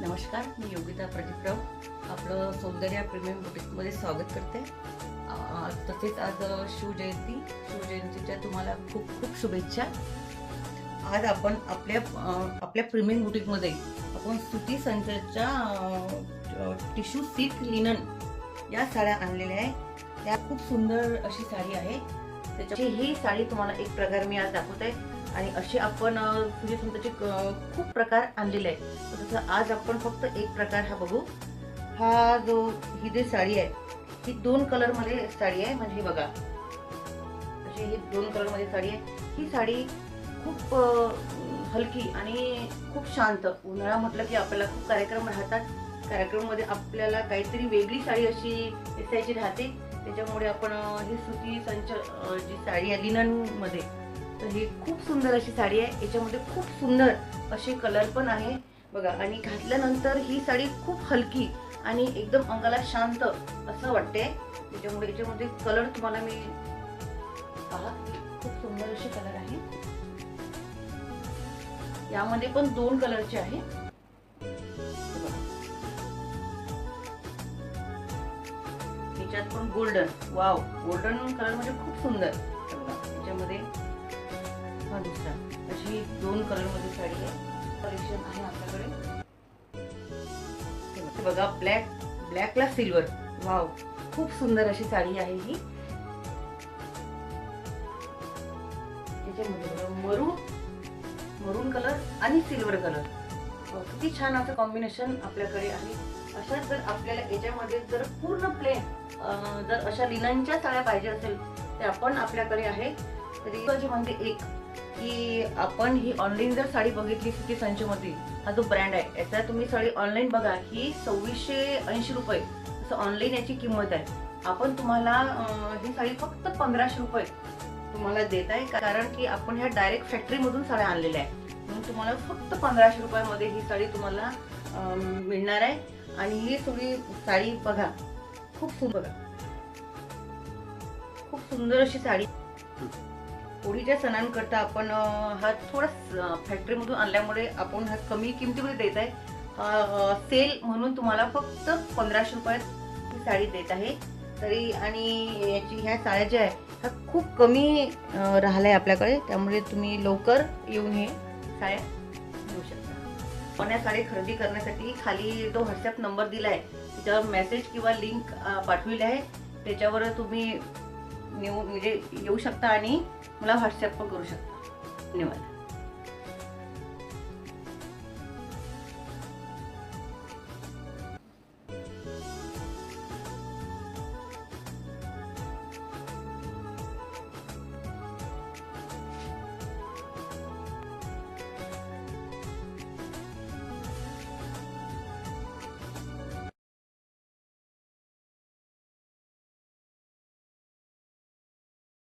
नमस्कार, मी योगिता प्रदीपराव आपलं सौंदर्य प्रीमियम बुटीकमध्ये स्वागत करते। तसेच आज शिवजयंतीच्या तुम्हाला खूप खूप शुभेच्छा। आज आपण आपल्या प्रीमियम बुटीकमध्ये आपण सुती संचाच्या टिश्यू सिल्क लिनन या साड्या आणलेल्या आहे। त्या खूप सुंदर अशी साडी आहे। त्याची ही साडी तुम्हाला एक प्रकार मी आज दाखवते आणि असे आपण सुती संचाचे खूप प्रकार आणलेले आहे। तसं आज आपण फक्त एक प्रकार हा बघू। ही जी साडी आहे ही दोन कलर मध्ये साडी आहे। म्हणजे बघा अशी ही दोन कलर मध्ये साडी आहे। ही साडी खूप हलकी आणि खूप शांत। उन्हाळा म्हटलं की आपल्याला खूप कार्यक्रम राहतात। कार्यक्रमामध्ये आपल्याला काहीतरी वेगळी साडी अशी नेसायची राहते। त्याच्यामुळे आपण ही सुती संच जी साडी आहे लिनन मध्ये, तर ही खूप सुंदर अशी साडी आहे। याच्यामध्ये खूप सुंदर असे कलर पण आहे बघा। आणि घातल्यानंतर ही साडी खूप हलकी आणि एकदम अंगाला शांत असं वाटते। त्याच्यामुळे याच्यामध्ये कलर तुम्हाला मी पहा, खूप सुंदर असे कलर आहे। यामध्ये पण दोन कलरचे आहे। याच्यात पण गोल्डन, वाव, गोल्डन कलर म्हणजे खूप सुंदर बघा। याच्यामध्ये हा दुसरा अशी दोन कलर मध्ये साडी आहे। कलेक्शन आहे आपल्याकडे बघा। ब्लॅकला सिल्वर, वाव, खूप सुंदर अशी साडी आहे ही। याच्यामध्ये मरून कलर आणि सिल्वर कलर, किती छान असं कॉम्बिनेशन आपल्याकडे आहे। अशा जर आपल्याला याच्यामध्ये जर पूर्ण प्लेन जर अशा लिननच्या साड्या पाहिजे असेल तर आपण आपल्याकडे आहे। तरी म्हणजे एक की आपण ही ऑनलाईन जर साडी बघितली सुती संचमध्ये, हा जो ब्रँड आहे याचा तुम्ही साडी ऑनलाईन बघा, ही 2680 रुपये असं ऑनलाईन याची किंमत आहे। आपण तुम्हाला ही साडी फक्त 1500 रुपये तुम्हाला देत आहे, कारण की आपण ह्या डायरेक्ट फॅक्टरी मधून साड्या आणलेल्या आहे। म्हणून तुम्हाला फक्त 1500 रुपयामध्ये ही साडी तुम्हाला मिळणार आहे। आणि ही थोडी साडी बघा, खूप सुंदर, खूप सुंदर अशी साडी। होळीच्या सणांकरता आपण हा थोडा फॅक्टरी मधून आणल्यामुळे आपण हा कमी किमतीमध्ये देत आहे। सेल म्हणून तुम्हाला फक्त 1500 रुपयात ही साडी देत आहे। तरी आणि याची ह्या साड्या ज्या आहे ह्या खूप कमी राहिल्या आपल्याकडे, त्यामुळे तुम्ही लवकर येऊन हे साड्या घेऊ शकता। पण या साडी खरेदी करण्यासाठी खाली जो व्हॉट्सअप नंबर दिला आहे त्याच्यावर मेसेज किंवा लिंक पाठविले आहे, त्याच्यावर तुम्ही म्हणजे येऊ शकता आणि मला व्हॉट्सअप पण करू शकता। धन्यवाद।